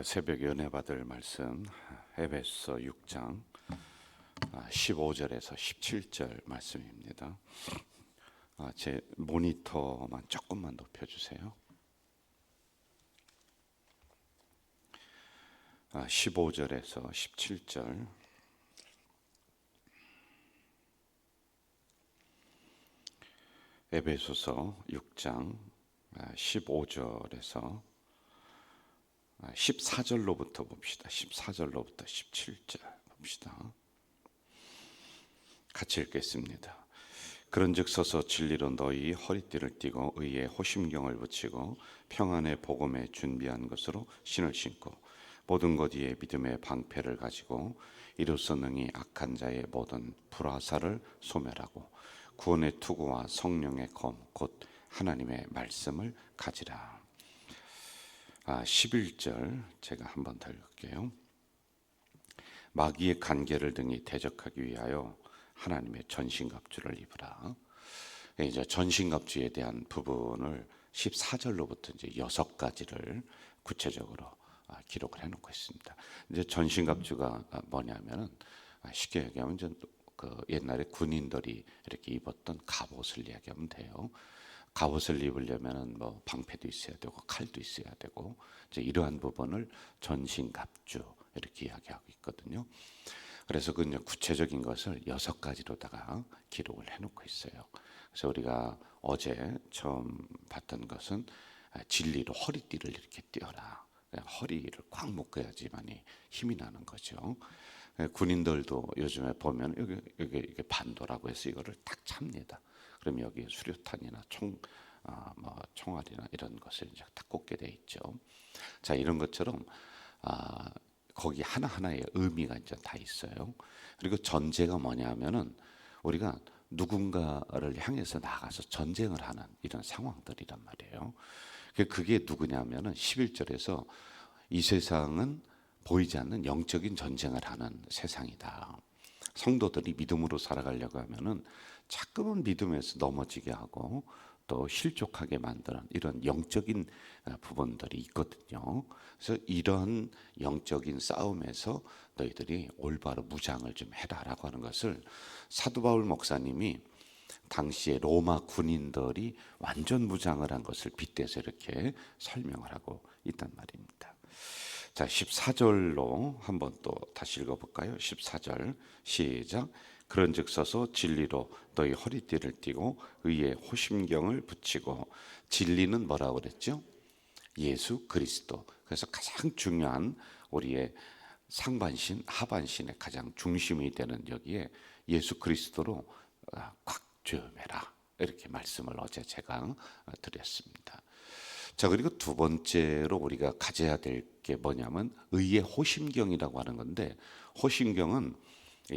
새벽 연회 받을 말씀 에베소서 6장 15절에서 17절 말씀입니다. 제 모니터만 조금만 높여주세요. 15절에서 17절. 에베소서 6장 15절에서 14절로부터 봅시다. 14절로부터 17절 봅시다. 같이 읽겠습니다. 그런즉 서서 진리로 너희 허리띠를 띠고 의에 호심경을 붙이고 평안의 복음에 준비한 것으로 신을 신고 모든 것 위에 믿음의 방패를 가지고 이로써 능히 악한 자의 모든 불화살을 소멸하고 구원의 투구와 성령의 검 곧 하나님의 말씀을 가지라. 11절 제가 한번 더 읽을게요. 마귀의 간계를 등이 대적하기 위하여 하나님의 전신갑주를 입으라. 이제 전신갑주에 대한 부분을 14절로부터 이제 6가지를 구체적으로 기록을 해놓고 있습니다. 이제 전신갑주가 뭐냐면은 쉽게 얘기하면 이제 그 옛날에 군인들이 이렇게 입었던 갑옷을 이야기하면 돼요. 갑옷을 입으려면은 뭐 방패도 있어야 되고 칼도 있어야 되고 이제 이러한 부분을 전신갑주 이렇게 이야기하고 있거든요. 그래서 그 구체적인 것을 6가지로다가 기록을 해놓고 있어요. 그래서 우리가 어제 처음 봤던 것은 진리로 허리띠를 이렇게 띄어라. 허리를 꽉 묶어야지만이 힘이 나는 거죠. 군인들도 요즘에 보면 여기 이게 반도라고 해서 이거를 딱 찹니다. 그럼 여기 수류탄이나 총알이나 이런 것을 이제 딱 꽂게 돼 있죠. 자, 이런 것처럼 거기 하나하나의 의미가 이제 다 있어요. 그리고 전제가 뭐냐면은 우리가 누군가를 향해서 나가서 전쟁을 하는 이런 상황들이란 말이에요. 그게 누구냐면은 11절에서 이 세상은 보이지 않는 영적인 전쟁을 하는 세상이다. 성도들이 믿음으로 살아가려고 하면은 자꾸만 믿음에서 넘어지게 하고 또 실족하게 만드는 이런 영적인 부분들이 있거든요. 그래서 이런 영적인 싸움에서 너희들이 올바로 무장을 좀 해라라고 하는 것을 사도 바울 목사님이 당시에 로마 군인들이 완전 무장을 한 것을 빗대서 이렇게 설명을 하고 있단 말입니다. 자, 14절로 한번 또 다시 읽어볼까요? 14절 시작. 그런즉 서서 진리로 너희 허리띠를 띠고 의에 호심경을 붙이고, 진리는 뭐라고 그랬죠? 예수 그리스도. 그래서 가장 중요한 우리의 상반신 하반신의 가장 중심이 되는 여기에 예수 그리스도로 꽉 조여매라, 이렇게 말씀을 어제 제가 드렸습니다. 자, 그리고 두 번째로 우리가 가져야 될 게 뭐냐면 의의 호심경이라고 하는 건데, 호심경은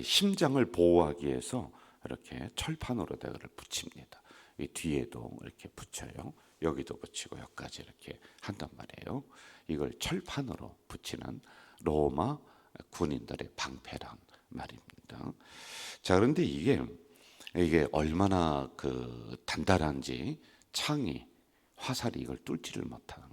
심장을 보호하기 위해서 이렇게 철판으로 대를 붙입니다. 이 뒤에도 이렇게 붙여요. 여기도 붙이고 여기까지 이렇게 한단 말이에요. 이걸 철판으로 붙이는 로마 군인들의 방패란 말입니다. 자, 그런데 이게 얼마나 그 단단한지 창이 화살이 이걸 뚫지를 못하는 거예요.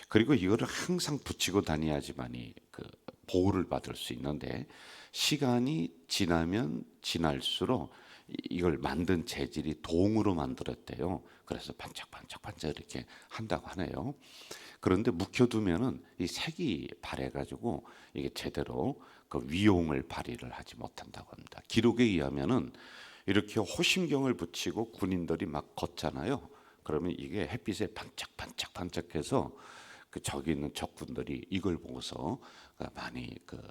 그리고 이거를 항상 붙이고 다녀야지만이 그 보호를 받을 수 있는데, 시간이 지나면 지날수록 이걸 만든 재질이 동으로 만들었대요. 그래서 반짝반짝반짝 이렇게 한다고 하네요. 그런데 묵혀두면은 이 색이 바래가지고 이게 제대로 그 위용을 발휘를 하지 못한다고 합니다. 기록에 의하면은 이렇게 호심경을 붙이고 군인들이 막 걷잖아요. 그러면 이게 햇빛에 반짝반짝반짝해서 그 저기 있는 적군들이 이걸 보고서 많이 그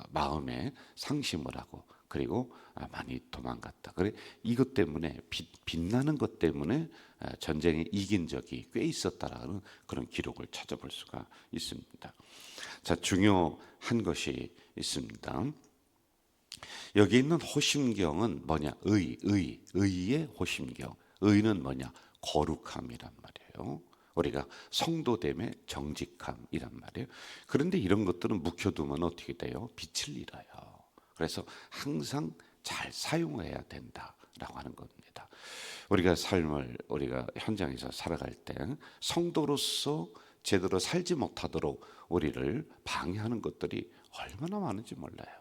마음에 상심을 하고, 그리고 많이 도망갔다. 그래, 이것 때문에 빛나는 것 때문에 전쟁에 이긴 적이 꽤 있었다라는 그런 기록을 찾아볼 수가 있습니다. 자, 중요한 것이 있습니다. 여기 있는 호심경은 뭐냐? 의의 호심경. 의는 뭐냐? 거룩함이란 말이에요. 우리가 성도됨의 정직함이란 말이에요. 그런데 이런 것들은 묵혀두면 어떻게 돼요? 빛을 잃어요. 그래서 항상 잘 사용해야 된다라고 하는 겁니다. 우리가 삶을 우리가 현장에서 살아갈 때 성도로서 제대로 살지 못하도록 우리를 방해하는 것들이 얼마나 많은지 몰라요.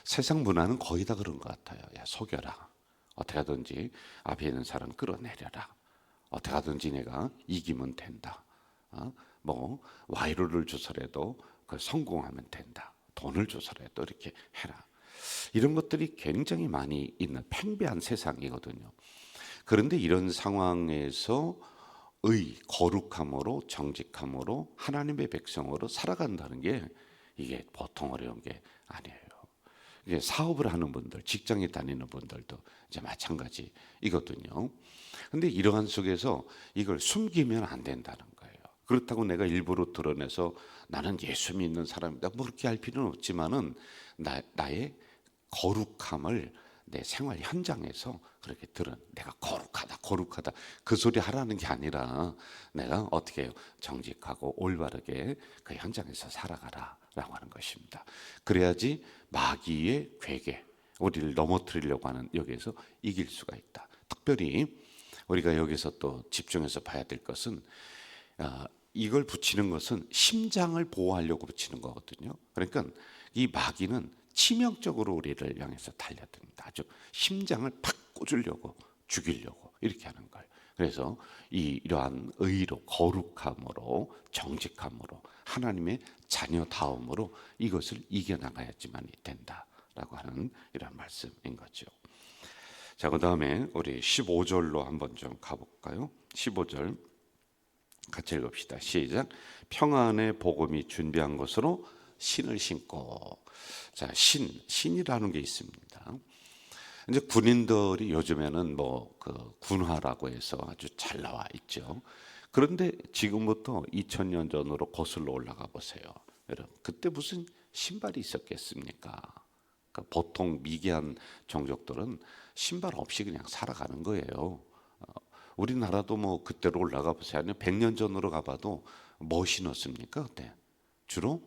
세상 문화는 거의 다 그런 것 같아요. 야, 속여라. 어떻게 하든지 앞에 있는 사람 끌어내려라. 어떻게 하든지 내가 이기면 된다. 뭐 와이로를 줘서라도 그 성공하면 된다. 돈을 줘서라도 이렇게 해라. 이런 것들이 굉장히 많이 있는 팽배한 세상이거든요. 그런데 이런 상황에서 거룩함으로 정직함으로 하나님의 백성으로 살아간다는 게 이게 보통 어려운 게 아니에요. 이게 사업을 하는 분들, 직장에 다니는 분들도 이제 마찬가지이거든요. 근데 이러한 속에서 이걸 숨기면 안 된다는 거예요. 그렇다고 내가 일부러 드러내서 나는 예수 믿는 사람이다 뭐 그렇게 할 필요는 없지만은 나의 거룩함을 내 생활 현장에서 그렇게 내가 거룩하다 그 소리 하라는 게 아니라 내가 어떻게 해요? 정직하고 올바르게 그 현장에서 살아가라라고 하는 것입니다. 그래야지 마귀의 괴계, 우리를 넘어뜨리려고 하는 여기에서 이길 수가 있다. 특별히 우리가 여기서 또 집중해서 봐야 될 것은 이걸 붙이는 것은 심장을 보호하려고 붙이는 거거든요. 그러니까 이 마귀는 치명적으로 우리를 향해서 달려듭니다. 아주 심장을 팍 꽂으려고 죽이려고 이렇게 하는 거예요. 그래서 이러한 의로 거룩함으로 정직함으로 하나님의 자녀다움으로 이것을 이겨나가야지만 된다라고 하는 이런 말씀인 거죠. 자, 그 다음에 우리 15절로 한번 좀 가볼까요? 15절 같이 읽읍시다. 시작. 평안의 복음이 준비한 것으로 신을 신고. 자, 신이라는 게 있습니다. 이제 군인들이 요즘에는 뭐 그 군화라고 해서 아주 잘 나와 있죠. 그런데 지금부터 2000년 전으로 거슬러 올라가 보세요. 여러분, 그때 무슨 신발이 있었겠습니까? 그러니까 보통 미개한 종족들은 신발 없이 그냥 살아가는 거예요. 우리나라도 뭐 그때로 올라가 보세요. 아니면 100년 전으로 가봐도 뭐 신었습니까? 그때 주로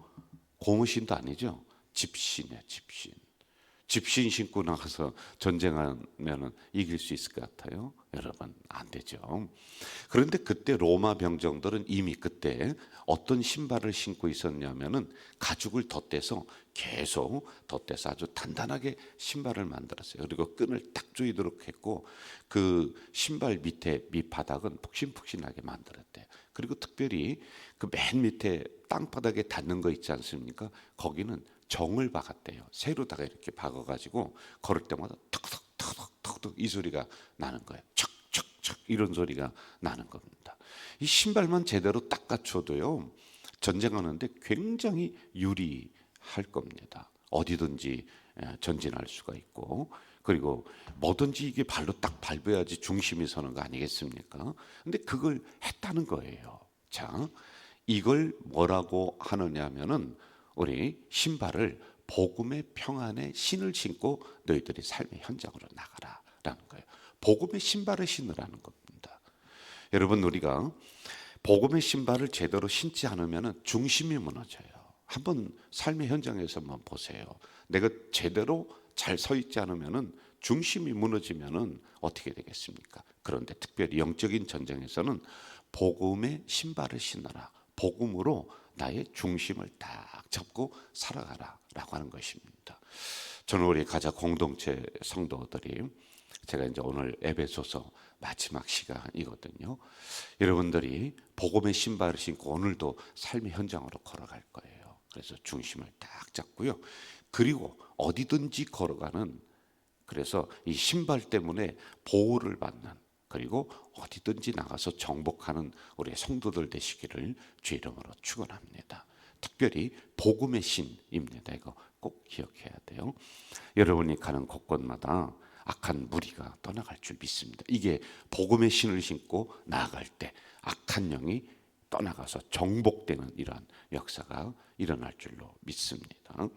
고무신도 아니죠. 집신이야, 집신. 집신 신고 나가서 전쟁하면 이길 수 있을 것 같아요? 여러분, 안 되죠. 그런데 그때 로마 병정들은 이미 그때 어떤 신발을 신고 있었냐면은 가죽을 덧대서 계속 덧대서 아주 단단하게 신발을 만들었어요. 그리고 끈을 딱 조이도록 했고 그 신발 밑바닥은 푹신푹신하게 만들었대요. 그리고 특별히 그 맨 밑에 땅바닥에 닿는 거 있지 않습니까? 거기는 정을 박았대요. 새로다가 이렇게 박아가지고 걸을 때마다 턱턱턱턱턱 이 소리가 나는 거예요. 척척척 이런 소리가 나는 겁니다. 이 신발만 제대로 딱 갖춰도요 전쟁하는데 굉장히 유리할 겁니다. 어디든지 전진할 수가 있고 그리고 뭐든지 이게 발로 딱 밟아야지 중심이 서는 거 아니겠습니까? 근데 그걸 했다는 거예요. 자, 이걸 뭐라고 하느냐 하면은 우리 신발을 복음의 평안의 신을 신고 너희들이 삶의 현장으로 나가라 라는 거예요. 복음의 신발을 신으라는 겁니다. 여러분, 우리가 복음의 신발을 제대로 신지 않으면 중심이 무너져요. 한번 삶의 현장에서 한번 보세요. 내가 제대로 잘 서 있지 않으면 중심이 무너지면 어떻게 되겠습니까? 그런데 특별히 영적인 전쟁에서는 복음의 신발을 신어라. 복음으로 나의 중심을 딱 잡고 살아가라 라고 하는 것입니다. 저는 우리 가자 공동체 성도들이 제가 이제 오늘 에베소서 마지막 시간이거든요. 여러분들이 복음의 신발을 신고 오늘도 삶의 현장으로 걸어갈 거예요. 그래서 중심을 딱 잡고요. 그리고 어디든지 걸어가는 그래서 이 신발 때문에 보호를 받는 그리고 어디든지 나가서 정복하는 우리 성도들 되시기를 주 이름으로 축원합니다. 특별히 복음의 신입니다. 이거 꼭 기억해야 돼요. 여러분이 가는 곳곳마다 악한 무리가 떠나갈 줄 믿습니다. 이게 복음의 신을 신고 나아갈 때 악한 영이 떠나가서 정복되는 이러한 역사가 일어날 줄로 믿습니다.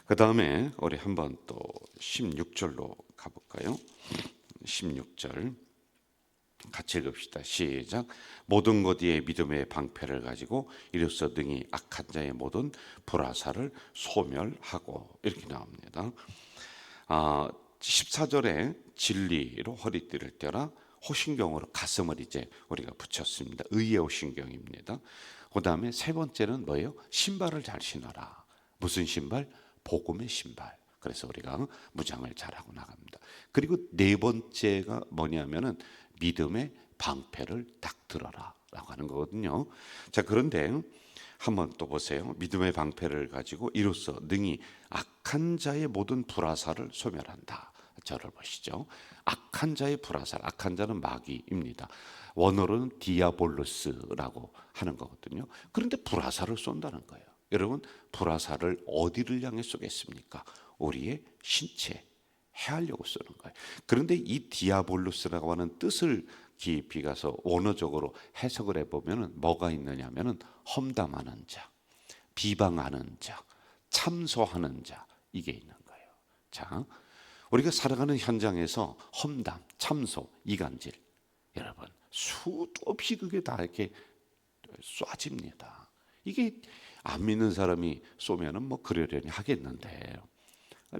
그 다음에 우리 한번 또 16절로 가볼까요? 16절 같이 읽읍시다. 시작. 모든 것 위에 믿음의 방패를 가지고 이로써 능히 악한 자의 모든 불화살을 소멸하고 이렇게 나옵니다. 14절에 진리로 허리띠를 떼라 호신경으로 가슴을 이제 우리가 붙였습니다. 의의 호신경입니다. 그 다음에 세 번째는 뭐예요? 신발을 잘 신어라. 무슨 신발? 복음의 신발. 그래서 우리가 무장을 잘하고 나갑니다. 그리고 네 번째가 뭐냐면은 믿음의 방패를 딱 들어라 라고 하는 거거든요. 자, 그런데 한번 또 보세요. 믿음의 방패를 가지고 이로써 능히 악한 자의 모든 불화살을 소멸한다. 저를 보시죠. 악한 자의 불화살, 악한 자는 마귀입니다. 원어로는 디아볼로스라고 하는 거거든요. 그런데 불화살을 쏜다는 거예요. 여러분, 불화살을 어디를 향해 쏘겠습니까? 우리의 신체, 해하려고 쏘는 거예요. 그런데 이 디아볼로스라고 하는 뜻을 깊이 가서 원어적으로 해석을 해보면 뭐가 있느냐면은 험담하는 자, 비방하는 자, 참소하는 자, 이게 있는 거예요. 자, 우리가 살아가는 현장에서 험담, 참소, 이간질, 여러분 수도 없이 그게 다 이렇게 쏴집니다. 이게 안 믿는 사람이 쏘면은 뭐 그러려니 하겠는데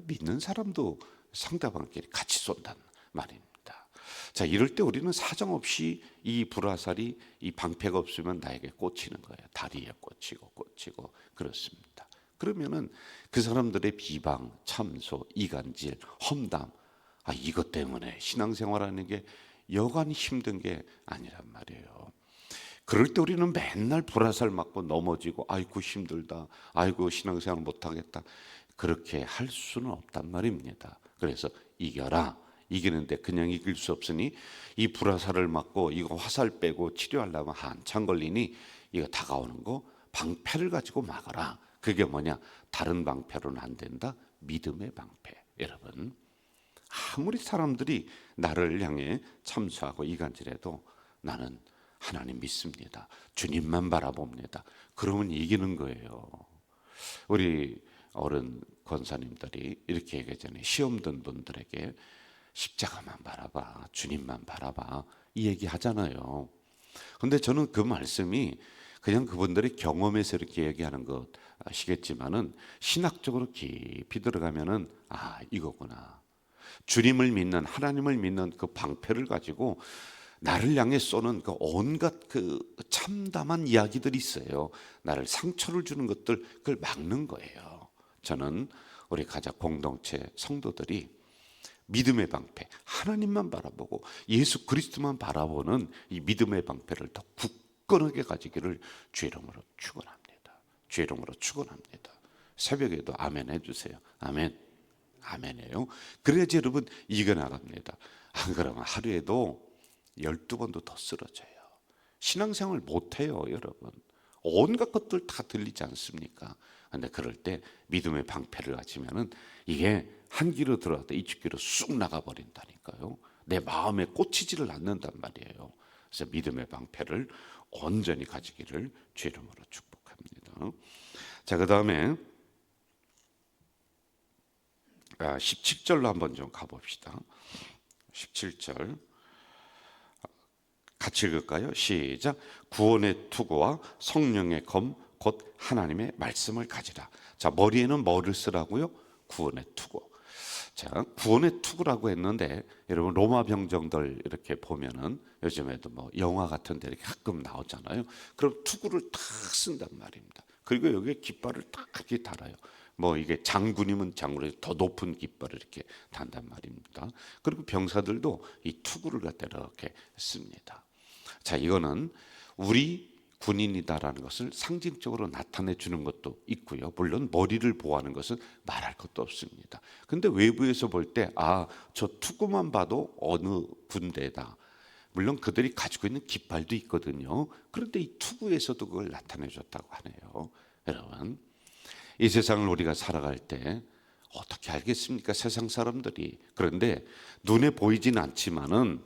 믿는 사람도 상대방끼리 같이 쏜다는 말입니다. 자, 이럴 때 우리는 사정없이 이 불화살이 이 방패가 없으면 나에게 꽂히는 거예요. 다리에 꽂히고 그렇습니다. 그러면은 그 사람들의 비방, 참소, 이간질, 험담, 이것 때문에 신앙생활하는 게 여간 힘든 게 아니란 말이에요. 그럴 때 우리는 맨날 불화살 맞고 넘어지고 아이고 힘들다, 아이고 신앙생활 못하겠다, 그렇게 할 수는 없단 말입니다. 그래서 이겨라. 이기는데 그냥 이길 수 없으니 이 불화살을 맞고 이거 화살 빼고 치료하려면 한참 걸리니 이거 다가오는 거 방패를 가지고 막아라. 그게 뭐냐? 다른 방패로는 안 된다. 믿음의 방패. 여러분, 아무리 사람들이 나를 향해 참수하고 이간질해도 나는 하나님 믿습니다. 주님만 바라봅니다. 그러면 이기는 거예요. 우리 어른 권사님들이 이렇게 얘기하잖아요. 시험 든 분들에게 십자가만 바라봐, 주님만 바라봐, 이 얘기 하잖아요. 근데 저는 그 말씀이 그냥 그분들의 경험에서 이렇게 얘기하는 것 아시겠지만은 신학적으로 깊이 들어가면은 이거구나. 주님을 믿는, 하나님을 믿는 그 방패를 가지고 나를 향해 쏘는 그 온갖 그 참담한 이야기들이 있어요. 나를 상처를 주는 것들, 그걸 막는 거예요. 저는 우리 가자 공동체 성도들이 믿음의 방패, 하나님만 바라보고 예수 그리스도만 바라보는 이 믿음의 방패를 더 굳건하게 가지기를 주의 이름으로 축원합니다. 주의 이름으로 축원합니다. 새벽에도 아멘 해주세요. 아멘. 아멘이에요. 그래야지 여러분 이겨나갑니다. 안 그러면 하루에도 12번도 더 쓰러져요. 신앙생활 못해요, 여러분. 온갖 것들 다 들리지 않습니까? 근데 그럴 때 믿음의 방패를 가지면은 이게 한 귀로 들어갔다 이쪽 귀로 쑥 나가버린다니까요. 내 마음에 꽂히지를 않는단 말이에요. 그래서 믿음의 방패를 온전히 가지기를 주의 이름으로 축복합니다. 자, 그 다음에 17절로 한번 좀 가봅시다. 17절 같이 읽을까요? 시작. 구원의 투구와 성령의 검 곧 하나님의 말씀을 가지라. 자, 머리에는 뭐를 쓰라고요? 구원의 투구. 자, 구원의 투구라고 했는데 여러분 로마 병정들 이렇게 보면은 요즘에도 뭐 영화 같은 데 이렇게 가끔 나오잖아요. 그럼 투구를 탁 쓴단 말입니다. 그리고 여기에 깃발을 딱 이렇게 달아요. 뭐 이게 장군이면 장군에서 더 높은 깃발을 이렇게 단단 말입니다. 그리고 병사들도 이 투구를 갖다 이렇게 씁니다. 자, 이거는 우리 군인이다라는 것을 상징적으로 나타내 주는 것도 있고요. 물론 머리를 보호하는 것은 말할 것도 없습니다. 근데 외부에서 볼 때 저 투구만 봐도 어느 군대다. 물론 그들이 가지고 있는 깃발도 있거든요. 그런데 이 투구에서도 그걸 나타내 줬다고 하네요. 여러분, 이 세상을 우리가 살아갈 때 어떻게 알겠습니까? 세상 사람들이. 그런데 눈에 보이진 않지만은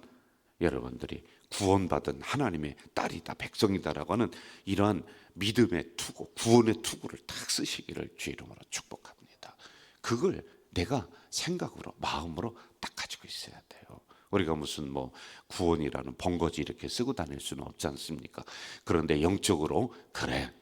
여러분들이 구원받은 하나님의 딸이다, 백성이다라고 하는 이러한 믿음의 투구, 구원의 투구를 딱 쓰시기를 주의 이름으로 축복합니다. 그걸 내가 생각으로, 마음으로 딱 가지고 있어야 돼요. 우리가 무슨 뭐 구원이라는 번거지 이렇게 쓰고 다닐 수는 없지 않습니까? 그런데 영적으로 그래,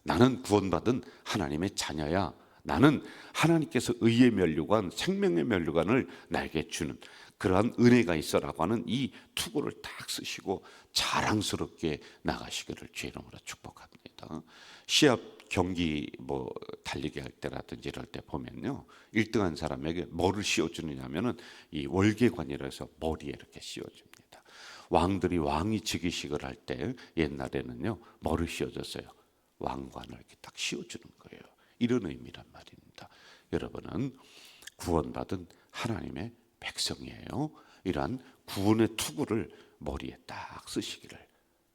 나는 구원받은 하나님의 자녀야. 나는 하나님께서 의의 면류관, 생명의 면류관을 나에게 주는 그러한 은혜가 있어라고 하는 이 투구를 딱 쓰시고 자랑스럽게 나가시기를 주의 이름으로 축복합니다. 시합 경기 뭐 달리기 할 때라든지 이럴 때 보면요, 1등한 사람에게 뭐를 씌워주느냐면은 이 월계관이라서 머리에 이렇게 씌워줍니다. 왕들이 왕위 즉위식을 할 때 옛날에는요 뭐를 씌워줬어요? 왕관을 이렇게 딱 씌워주는 거예요. 이런 의미란 말입니다. 여러분은 구원받은 하나님의 백성이에요. 이러한 구원의 투구를 머리에 딱 쓰시기를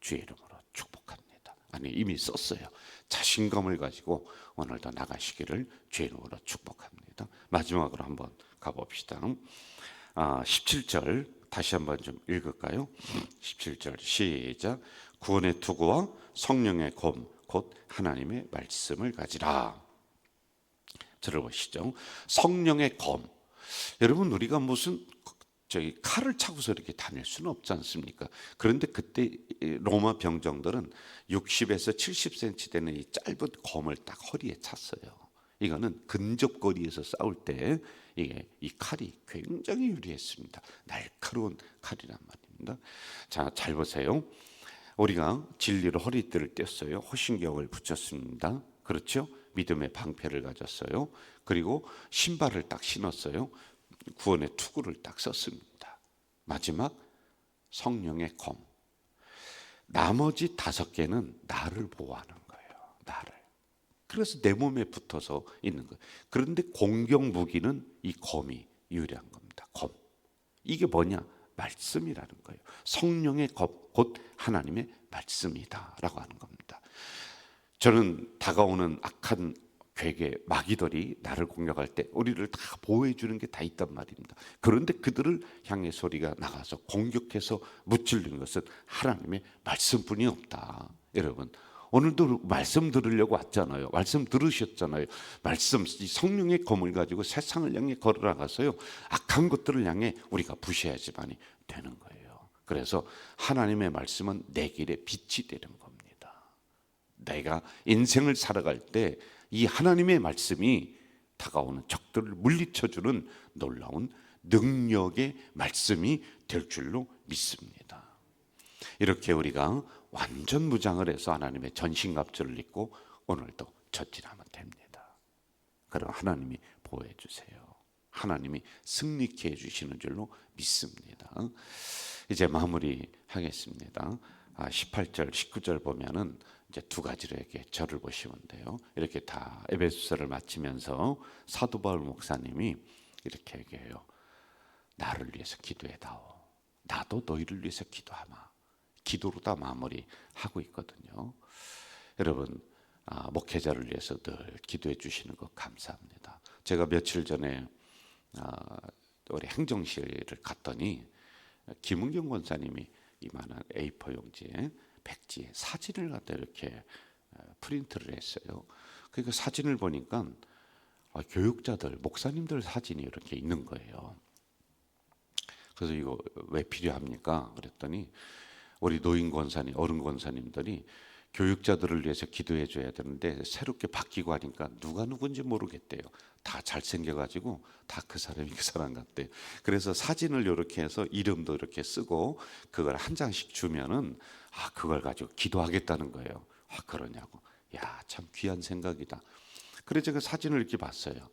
주의 이름으로 축복합니다. 아니, 이미 썼어요. 자신감을 가지고 오늘도 나가시기를 주의 이름으로 축복합니다. 마지막으로 한번 가봅시다. 17절 다시 한번 좀 읽을까요? 17절 시작. 구원의 투구와 성령의 검 곧 하나님의 말씀을 가지라. 들어보시죠. 성령의 검. 여러분, 우리가 무슨 칼을 차고서 이렇게 다닐 수는 없지 않습니까? 그런데 그때 로마 병정들은 60에서 70cm 되는 이 짧은 검을 딱 허리에 찼어요. 이거는 근접거리에서 싸울 때 이게 이 칼이 굉장히 유리했습니다. 날카로운 칼이란 말입니다. 자, 잘 보세요. 우리가 진리로 허리띠를 뗐어요. 호신경을 붙였습니다. 그렇죠? 믿음의 방패를 가졌어요. 그리고 신발을 딱 신었어요. 구원의 투구를 딱 썼습니다. 마지막 성령의 검. 나머지 5개는 나를 보호하는 거예요. 나를. 그래서 내 몸에 붙어서 있는 거예요. 그런데 공격 무기는 이 검이 유리한 겁니다. 검. 이게 뭐냐? 말씀이라는 거예요. 성령의 검, 곧 하나님의 말씀이다라고 하는 겁니다. 저는 다가오는 악한 괴계 마귀들이 나를 공격할 때 우리를 다 보호해 주는 게 다 있단 말입니다. 그런데 그들을 향해 소리가 나가서 공격해서 무찔리는 것은 하나님의 말씀뿐이 없다. 여러분, 오늘도 말씀 들으려고 왔잖아요. 말씀 들으셨잖아요. 말씀, 성령의 검을 가지고 세상을 향해 걸어나가서요, 악한 것들을 향해 우리가 부셔야지만이 되는 거예요. 그래서 하나님의 말씀은 내 길에 빛이 되는 겁니다. 내가 인생을 살아갈 때 이 하나님의 말씀이 다가오는 적들을 물리쳐주는 놀라운 능력의 말씀이 될 줄로 믿습니다. 이렇게 우리가 완전 무장을 해서 하나님의 전신갑주를 입고 오늘도 전진하면 됩니다. 그럼 하나님이 보호해 주세요. 하나님이 승리케 해주시는 줄로 믿습니다. 이제 마무리하겠습니다. 18절, 19절 보면은 이제 2가지로 이렇게 절을 보시면 돼요. 이렇게 다 에베소서를 마치면서 사도 바울 목사님이 이렇게 얘기해요. 나를 위해서 기도해다오. 나도 너희를 위해서 기도하마. 기도로 다 마무리하고 있거든요. 여러분, 목회자를 위해서 늘 기도해 주시는 것 감사합니다. 제가 며칠 전에 우리 행정실을 갔더니 김은경 권사님이 이만한 A4 용지에 백지에 사진을 갖다 이렇게 프린트를 했어요. 그러니까 사진을 보니까 교육자들, 목사님들 사진이 이렇게 있는 거예요. 그래서 이거 왜 필요합니까? 그랬더니 우리 노인 권사님, 어른 권사님들이 교육자들을 위해서 기도해 줘야 되는데 새롭게 바뀌고 하니까 누가 누군지 모르겠대요. 다 잘생겨가지고 다 그 사람이 그 사람 같대요. 그래서 사진을 이렇게 해서 이름도 이렇게 쓰고 그걸 한 장씩 주면은 그걸 가지고 기도하겠다는 거예요. 그러냐고. 야, 참 귀한 생각이다. 그래서 제가 사진을 이렇게 봤어요.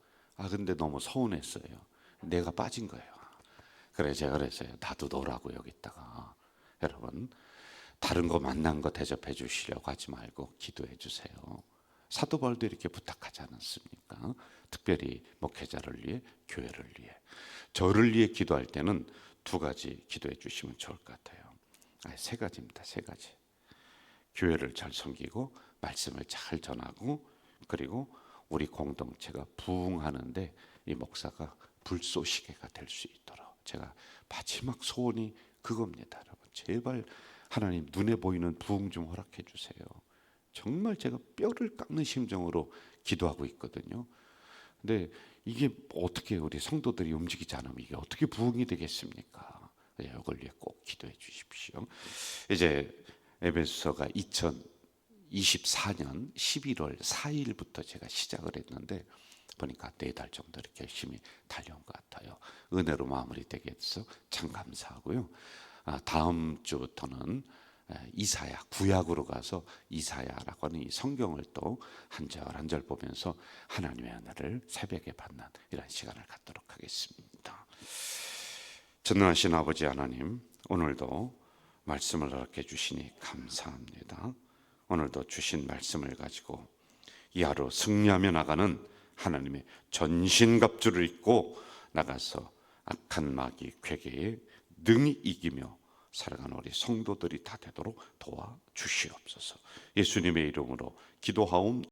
근데 너무 서운했어요. 내가 빠진 거예요. 그래 제가 그랬어요. 나도 너라고 여기다가. 여러분, 다른 거 만난 거 대접해 주시려고 하지 말고 기도해 주세요. 사도 바울도 이렇게 부탁하지 않았습니까? 특별히 목회자를 위해, 교회를 위해. 저를 위해 기도할 때는 2가지 기도해 주시면 좋을 것 같아요. 3가지입니다. 3가지. 교회를 잘 섬기고 말씀을 잘 전하고, 그리고 우리 공동체가 부흥하는데 이 목사가 불쏘시개가 될 수 있도록. 제가 마지막 소원이 그겁니다. 여러분, 제발 하나님 눈에 보이는 부흥 좀 허락해 주세요. 정말 제가 뼈를 깎는 심정으로 기도하고 있거든요. 근데 이게 어떻게 우리 성도들이 움직이지 않으면 이게 어떻게 부흥이 되겠습니까? 이걸 위해 꼭 기도해 주십시오. 이제 에베소서가 24년 11월 4일부터 제가 시작을 했는데 보니까 4달 정도 이렇게 열심히 달려온 것 같아요. 은혜로 마무리되게 해서 참 감사하고요. 다음 주부터는 이사야 구약으로 가서 이사야라고 하는 이 성경을 또 한 절 한 절 보면서 하나님의 은혜를 새벽에 받는 이런 시간을 갖도록 하겠습니다. 전능하신 아버지 하나님, 오늘도 말씀을 허락해 주시니 감사합니다. 오늘도 주신 말씀을 가지고 이 하루 승리하며 나가는 하나님의 전신갑주를 입고 나가서 악한 마귀 괴계에 능히 이기며 살아가는 우리 성도들이 다 되도록 도와주시옵소서. 예수님의 이름으로 기도하옵